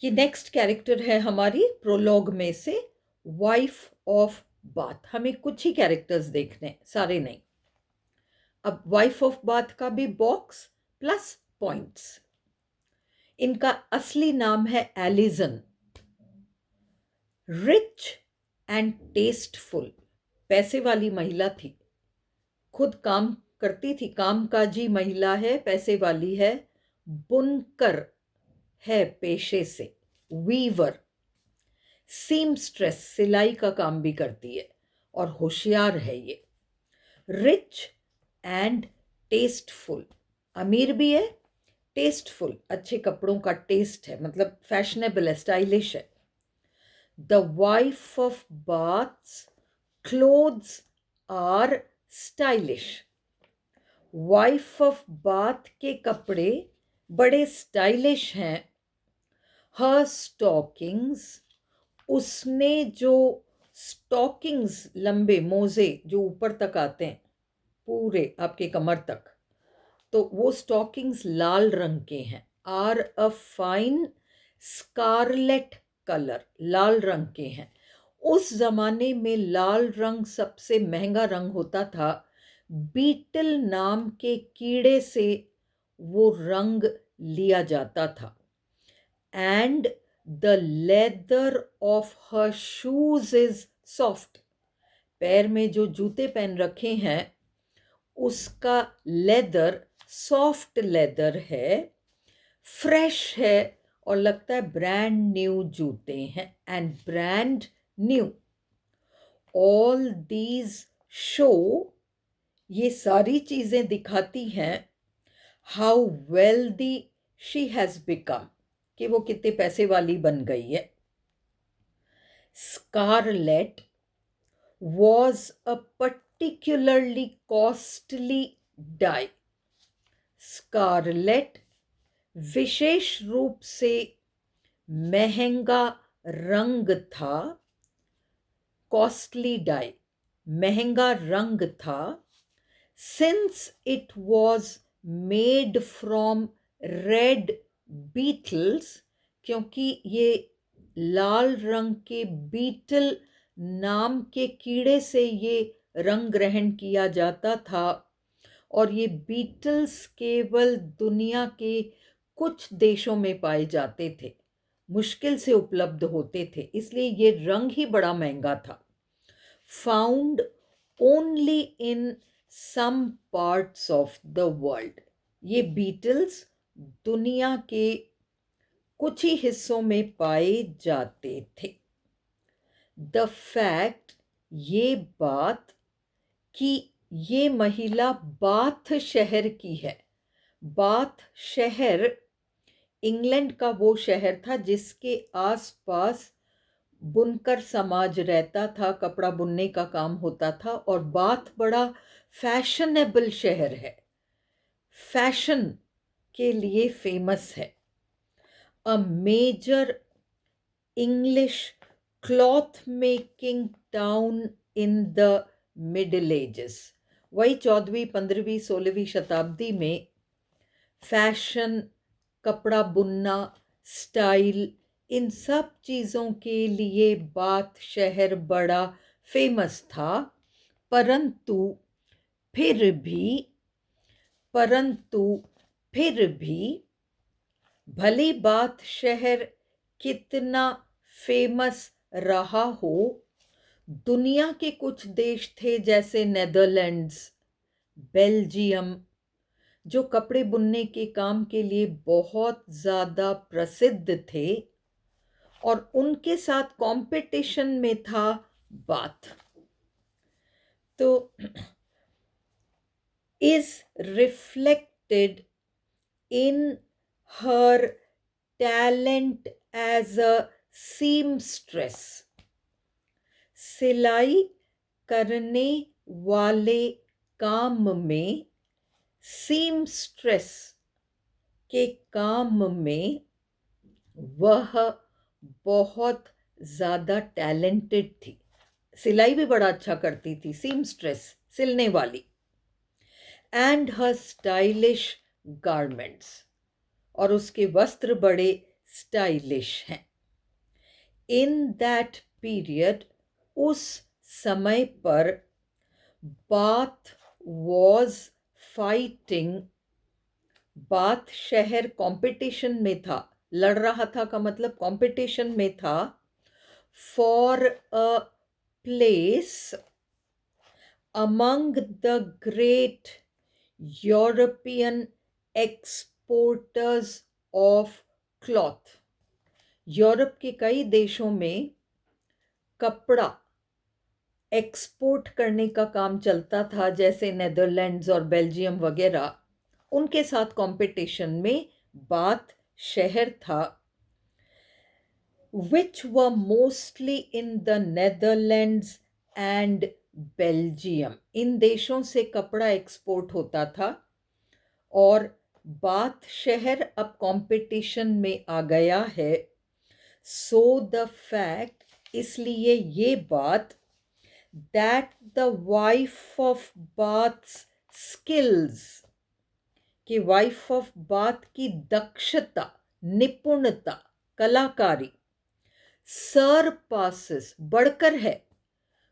ये next character है हमारी प्रोलॉग में से, वाइफ ऑफ बाथ। हमें कुछ ही कैरेक्टर्स देखने हैं, सारे नहीं। अब वाइफ ऑफ बाथ का भी बॉक्स प्लस पॉइंट्स। इनका असली नाम है एलिजन। रिच एंड टेस्टफुल, पैसे वाली महिला थी, खुद काम करती थी, कामकाजी महिला है, पैसे वाली है, बुनकर है पेशे से, वीवर, सीमस्ट्रेस, सिलाई का काम भी करती है, और होशियार है ये। रिच एंड टेस्टफुल, अमीर भी है, टेस्टफुल, अच्छे कपड़ों का टेस्ट है, मतलब फैशनेबल है, स्टाइलिश है। The wife of Bath's clothes are stylish, wife of Bath के कपड़े बड़े स्टाइलिश हैं। हर स्टॉकिंग्स, उसने जो स्टॉकिंग्स, लंबे मोजे जो ऊपर तक आते हैं, पूरे आपके कमर तक, तो वो स्टॉकिंग्स लाल रंग के हैं। Are a fine scarlet colour, लाल रंग के हैं। उस जमाने में लाल रंग सबसे महंगा रंग होता था। बीटल नाम के कीड़े से वो रंग लिया जाता था। And the leather of her shoes is soft, पैर में जो जूते पहन रखे हैं उसका लेदर सॉफ्ट लेदर है, फ्रेश है, और लगता है ब्रांड न्यू जूते हैं। And brand new, all these show, ये सारी चीजें दिखाती हैं how wealthy she has become, कि वो कितने पैसे वाली बन गई है। Scarlet was a particularly costly dye, scarlet विशेष रूप से महंगा रंग था, कॉस्टली डाई, महंगा रंग था। Since it was made from red Beatles, क्योंकि ये लाल रंग के बीटल नाम के कीड़े से ये रंग ग्रहण किया जाता था, और ये बीटल्स केवल दुनिया के कुछ देशों में पाए जाते थे, मुश्किल से उपलब्ध होते थे, इसलिए ये रंग ही बड़ा महंगा था। Found only in some parts of the world, ये बीटल्स दुनिया के कुछ ही हिस्सों में पाए जाते थे। द फैक्ट, ये बात कि ये महिला बाथ शहर की है। बाथ शहर इंग्लैंड का वो शहर था जिसके आसपास बुनकर समाज रहता था, कपड़ा बुनने का काम होता था, और बाथ बड़ा फैशनेबल शहर है, फैशन के लिए फेमस है। A major English cloth making town in the Middle Ages, वही 14वीं 15वीं 16वीं शताब्दी में फैशन, कपड़ा बुनना, स्टाइल, इन सब चीज़ों के लिए बाथ शहर बड़ा फेमस था। परंतु फिर भी परंतु फिर भी भली बात शहर कितना फेमस रहा हो, दुनिया के कुछ देश थे जैसे नेदरलैंड्स, बेल्जियम, जो कपड़े बुनने के काम के लिए बहुत ज़्यादा प्रसिद्ध थे, और उनके साथ कंपटीशन में था बाथ। तो is reflected in her talent as a seamstress, सिलाई करने वाले काम में, सीमस्ट्रेस के काम में वह बहुत ज़्यादा टैलेंटेड थी। सिलाई भी बड़ा अच्छा करती थी, सीमस्ट्रेस, सिलने वाली। एंड हर स्टाइलिश गारमेंट्स, और उसके वस्त्र बड़े स्टाइलिश हैं। इन दैट पीरियड, उस समय पर, बाथ वॉज फाइटिंग, बाथ शहर कंपटीशन में था, लड़ रहा था का मतलब कंपटीशन में था, for a place among the great European exporters of cloth। Europe के कई देशों में कपड़ा एक्सपोर्ट करने का काम चलता था, जैसे नेदरलैंड्स और बेल्जियम वगैरह। उनके साथ कंपटीशन में बाथ शहर था, which were mostly in the Netherlands and Belgium. इन देशों से कपड़ा एक्सपोर्ट होता था और बाथ शहर अब कंपटीशन में आ गया है। सो द फैक्ट, इसलिए ये बात, that the wife of baths skills, कि वाइफ ऑफ बाथ की दक्षता, निपुणता, कलाकारी, सरपासेस, बढ़कर है,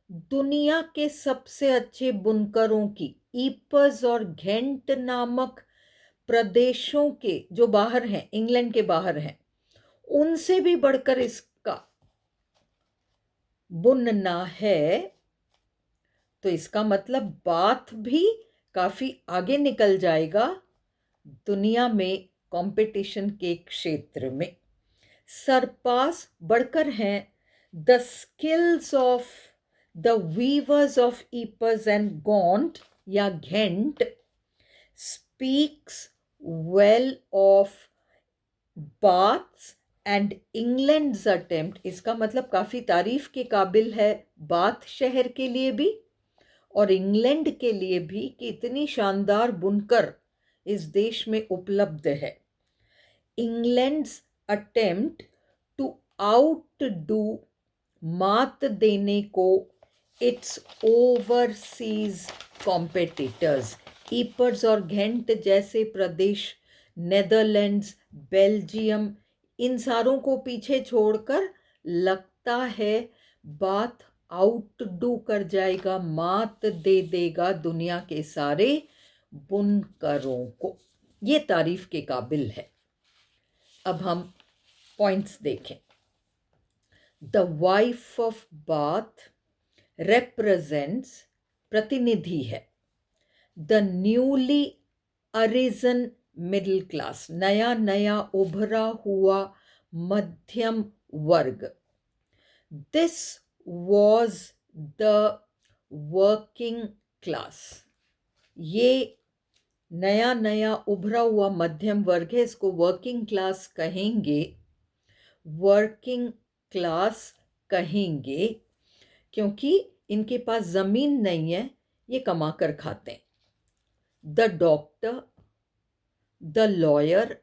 दुनिया के सबसे अच्छे बुनकरों की, ईपर्स और घेंट नामक प्रदेशों के जो बाहर हैं, इंग्लैंड के बाहर हैं, उनसे भी बढ़कर इसका बुनना है। तो इसका मतलब बाथ भी काफी आगे निकल जाएगा दुनिया में कंपटीशन के क्षेत्र में। सरपास, बढ़कर हैं, the skills of the weavers of Ypres and Gaunt या Ghent, speaks well of Bath's and England's attempt. इसका मतलब काफ़ी तारीफ के काबिल है बाथ शहर के लिए भी और इंग्लैंड के लिए भी, कि इतनी शानदार बुनकर इस देश में उपलब्ध है। इंग्लैंड्स अटेम्प्ट टू आउटडू, मात देने को, इट्स ओवरसीज कॉम्पिटिटर्स। ईपर्स और घेंट जैसे प्रदेश, नेदरलैंड्स, बेल्जियम, इन सारों को पीछे छोड़कर लगता है बात आउटडू कर जाएगा, मात दे देगा दुनिया के सारे बुनकरों को। ये तारीफ के काबिल है। अब हम पॉइंट्स देखें। The wife of bath represents, प्रतिनिधि है, the newly arisen middle class, नया नया उभरा हुआ मध्यम वर्ग। This was the working class, ये नया नया उभरा हुआ मध्यम वर्ग है, इसको वर्किंग क्लास कहेंगे। वर्किंग क्लास कहेंगे क्योंकि इनके पास ज़मीन नहीं है, ये कमा कर खाते हैं। The doctor, the lawyer,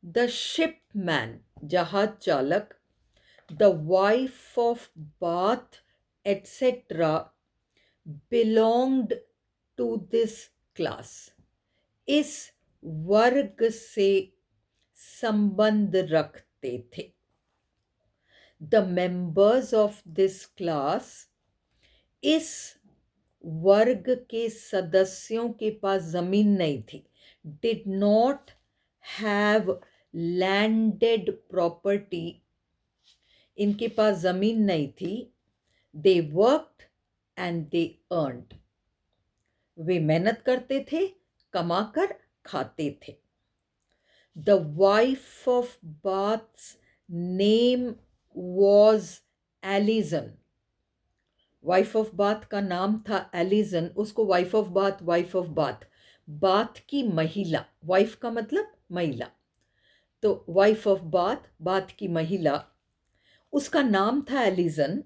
the shipman, जहाज चालक, the wife of Bath etcetera belonged to this class, इस वर्ग से संबंध रखते थे। The members of this class, इस वर्ग के सदस्यों के पास जमीन नहीं थी। Did not have landed property, इनके पास जमीन नहीं थी। They worked and they earned, वे मेहनत करते थे, कमाकर खाते थे। The wife of Bath's name was Alison, wife of bath का नाम था एलिजन, उसको wife of bath, wife of bath, bath की महिला, वाइफ का मतलब महिला, तो वाइफ ऑफ बाथ, बाथ की महिला, उसका नाम था Alison.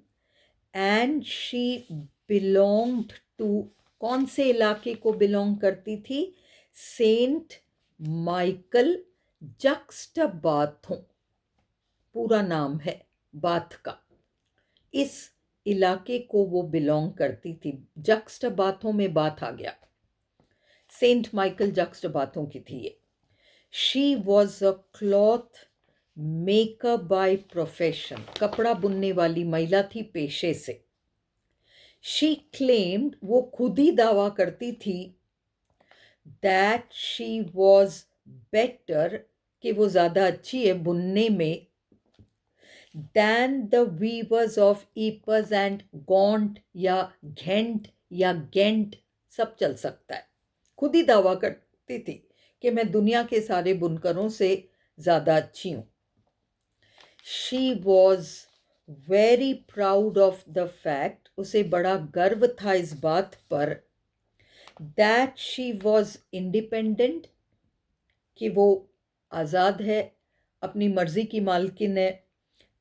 And she belonged to, कौन से इलाके को बिलोंग करती थी? सेंट माइकल जक्सटबाथों, पूरा नाम है बाथ का, इस इलाके को वो बिलोंग करती थी। जक्सटबाथों में बाथ आ गया, सेंट माइकल जक्सटबाथों की थी ये। She was a cloth maker by profession, कपड़ा बुनने वाली महिला थी पेशे से। शी क्लेम्ड, वो खुद ही दावा करती थी, दैट शी वॉज बेटर, कि वो ज़्यादा अच्छी है बुनने में, then the weavers of Ypres and Gaunt या घेंट या गेंट, सब चल सकता है। खुद ही दावा करती थी कि मैं दुनिया के सारे बुनकरों से ज़्यादा अच्छी हूँ। She was very proud of the fact, उसे बड़ा गर्व था इस बात पर, दैट शी वॉज इंडिपेंडेंट, कि वो आज़ाद है, अपनी मर्जी की मालकिन है,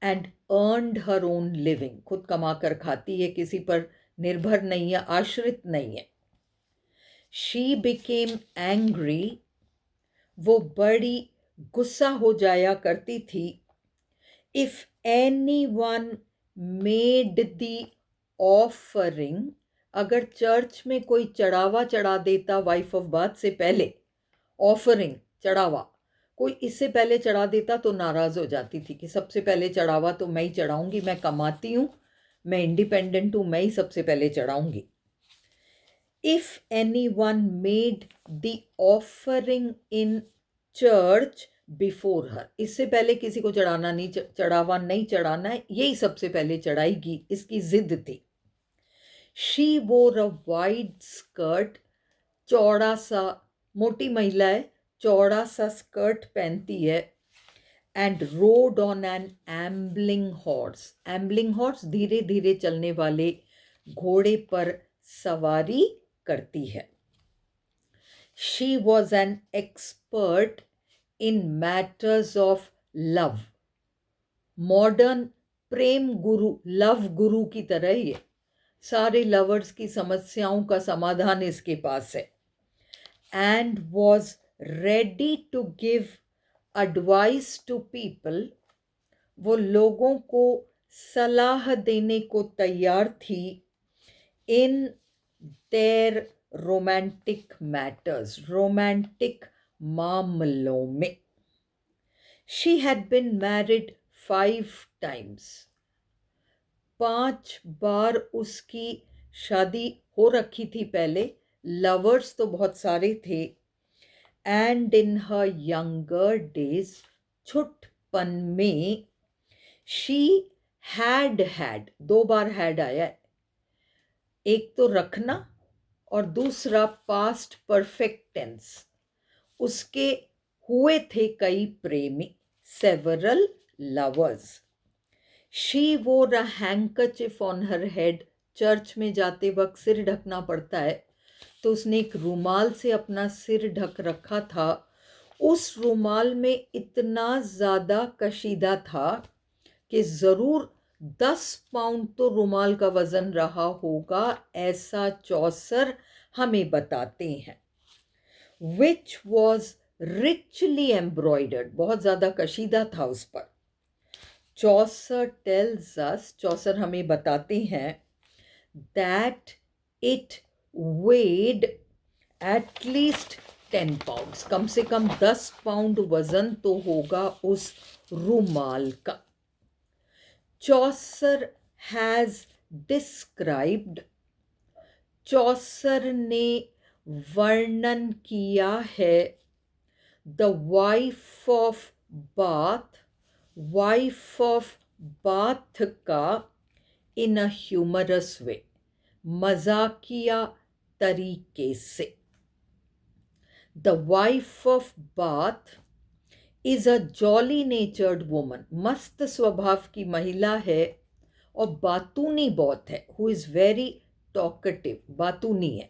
and earned her own living, खुद कमा कर खाती है, किसी पर निर्भर नहीं है, आश्रित नहीं है। शी बिकेम एंग्री, वो बड़ी गुस्सा हो जाया करती थी, if any one made the offering, अगर चर्च में कोई चढ़ावा चढ़ा देता वाइफ ऑफ बाथ से पहले, ऑफरिंग चढ़ावा कोई इससे पहले चढ़ा देता तो नाराज़ हो जाती थी कि सबसे पहले चढ़ावा तो मैं ही चढ़ाऊंगी, मैं कमाती हूँ, मैं इंडिपेंडेंट हूँ, मैं ही सबसे पहले चढ़ाऊंगी। If any one made the offering in church before her, इससे पहले किसी को चढ़ाना नहीं, चढ़ावा नहीं चढ़ाना है, यही सबसे पहले चढ़ाएगी, इसकी जिद थी। She wore a wide skirt, चौड़ा सा, मोटी महिला है, चौड़ा सा स्कर्ट पहनती है, and rode on an ambling horse, ambling horse धीरे धीरे चलने वाले घोड़े पर सवारी करती है। She was an expert in matters of love, modern प्रेम गुरु, लव गुरु की तरह ही है, सारे लवर्स की समस्याओं का समाधान इसके पास है। And was ready to give advice to people, वो लोगों को सलाह देने को तैयार थी, in their romantic matters, romantic मामलों में। She had been married 5 times, 5 बार उसकी शादी हो रखी थी पहले, लवर्स तो बहुत सारे थे, and in her younger days, छुटपन में, शी हैड 2 बार हैड आया है, एक तो रखना और दूसरा पास्ट परफेक्ट टेंस, उसके हुए थे कई प्रेमी, several lovers. She wore a handkerchief on her head, church में जाते वक्त सिर ढकना पड़ता है तो उसने एक रुमाल से अपना सिर ढक रखा था, उस रुमाल में इतना ज़्यादा कशीदा था कि ज़रूर 10 पाउंड तो रुमाल का वज़न रहा होगा, ऐसा चौसर हमें बताते हैं। विच वॉज रिचली एम्ब्रॉयडर्ड, बहुत ज़्यादा कशीदा था उस पर। चौसर टेल्स अस, चौसर हमें बताते हैं, that it weighed at least 10 pounds, कम से कम 10 पाउंड वज़न तो होगा उस रुमाल का। चौसर हैज़ डिस्क्राइब्ड, चौसर ने वर्णन किया है, the wife of bath, wife of bath का, इन अ ह्यूमरस वे, मजाकिया तरीके से। The wife of Bath is a jolly नेचर्ड woman, मस्त स्वभाव की महिला है और बातूनी बहुत है, हु इज़ वेरी टॉकेटिव, बातूनी है।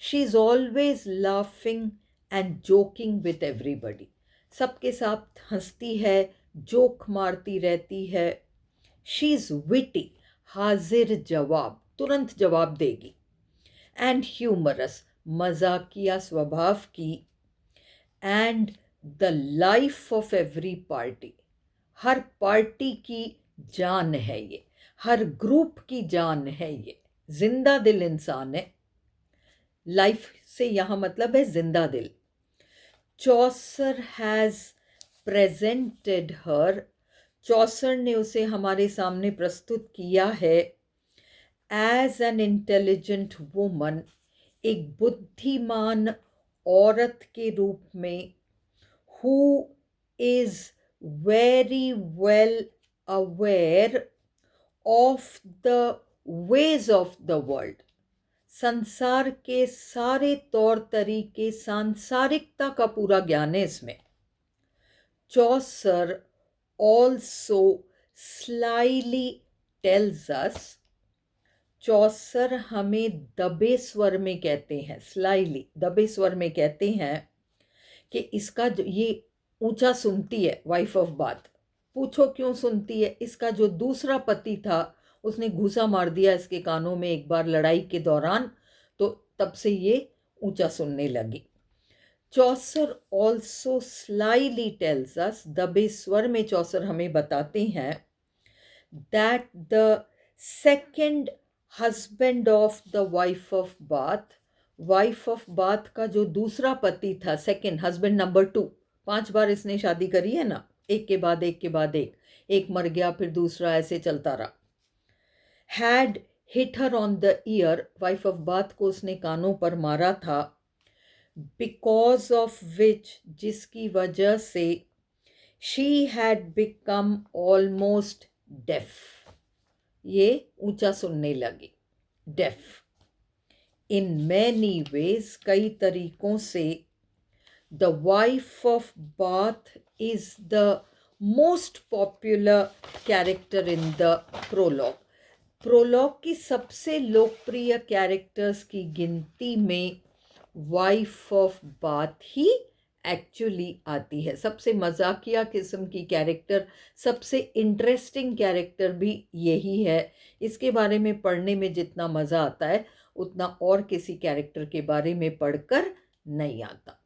She is always laughing and joking with everybody, सबके साथ हंसती है, जोक मारती रहती है। शी इज़ विटी, हाजिर जवाब, तुरंत जवाब देगी, एंड ह्यूमरस, मजाकिया स्वभाव की, and the life of every party, her party की जान है ये, हर ग्रुप की जान है ये, जिंदा दिल इंसान है, लाइफ से यहाँ मतलब है जिंदा दिल। चौसर हैज़ presented her, चौसर ने उसे हमारे सामने प्रस्तुत किया है, as an intelligent woman, एक बुद्धिमान औरत के रूप में, who is very well aware of the ways of the world, संसार के सारे तौर तरीके, सांसारिकता का पूरा ज्ञान है इसमें. चौसर also slyly tells us, चौसर हमें दबे स्वर में कहते हैं, स्लाइली दबे स्वर में कहते हैं कि इसका जो ये ऊंचा सुनती है वाइफ ऑफ बाथ. पूछो क्यों सुनती है? इसका जो दूसरा पति था उसने घूसा मार दिया इसके कानों में एक बार लड़ाई के दौरान, तो तब से ये ऊंचा सुनने लगी. चौसर ऑल्सो स्लाइली टेल्स अस, दबे स्वर में चौसर हमें बताते हैं, that the second husband of the wife of bath, wife of bath का जो दूसरा पति था, सेकेंड हस्बैंड नंबर 2, 5 बार इसने शादी करी है ना, एक के बाद एक के बाद एक मर गया फिर दूसरा, ऐसे चलता रहा. Had hit her on the year, wife of bath को उसने कानों पर मारा था, बिकॉज ऑफ विच, जिसकी वजह से, she had become almost deaf, ये ऊंचा सुनने लगी, डेफ. इन मैनी वेज, कई तरीकों से, the wife of Bath is the most popular character in the prologue. Prologue की सबसे लोकप्रिय कैरेक्टर्स की गिनती में वाइफ ऑफ बाथ ही एक्चुअली आती है. सबसे मजाकिया किस्म की कैरेक्टर, सबसे इंटरेस्टिंग कैरेक्टर भी यही है. इसके बारे में पढ़ने में जितना मज़ा आता है उतना और किसी कैरेक्टर के बारे में पढ़कर नहीं आता.